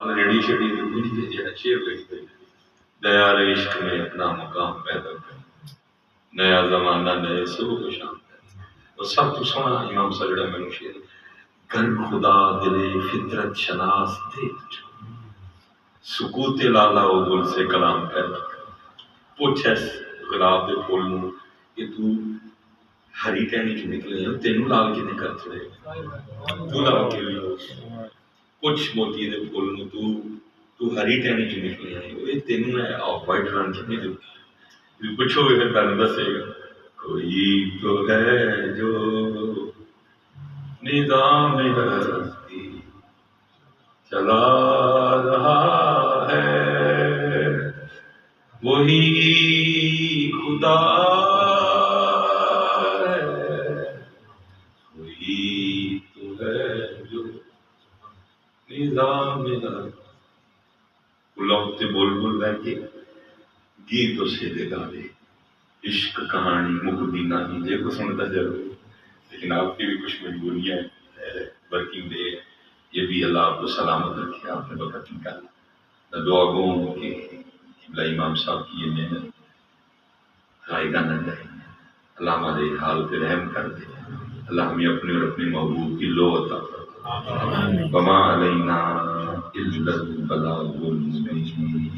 Ready شیڈی شیر لکھتے دیار عشق میں اپنا مقام پیدا کر، نیا زمانہ نئے سلوک و شان اور سب تو سونا امام سجدہ میں شیر گر خدا دلے فطرت شناس دے تجھو، سکوت لالا و گل سے کلام پیدا کر، پوچھ ایس گلاب دے پھول نو کہ تو ہری ٹہنی چ نکلے ہیں تینوں لال کنے کر چھڑے تو لال کے لیے کچھ موتی دے پھول نو تو ہری ٹہنی چ نکلے ہیں یہ تینوں ہے آف وائٹ رنگ چ نہیں دے پوچھو گے پھر تمہیں دسے گا کوئی تو ہے جو نظام ہستی چلا رہا ہے، وہی خدا ہے، وہی تو ہے جو نظام ہستی بلوتے بول بول رہ کے گیت سے دے گانے عشق کہانی مکدی نہیں جے کو سنتا ضرور، لیکن آپ کی بھی کچھ مجبوریاں ورکنگ ڈے، یہ بھی اللہ آپ کو سلامت رکھے، آپ نے وقت نکالا میں دعا گوں کہ قبلہ امام صاحب کی یہ محنت رائے گا نہ جائے، اللہ ہمارے حال پہ رحم کر دے، اللہ ہمیں اپنے اور اپنے محبوب کی لو عطا فرمائے، وما علینا الا البلاغ المبین۔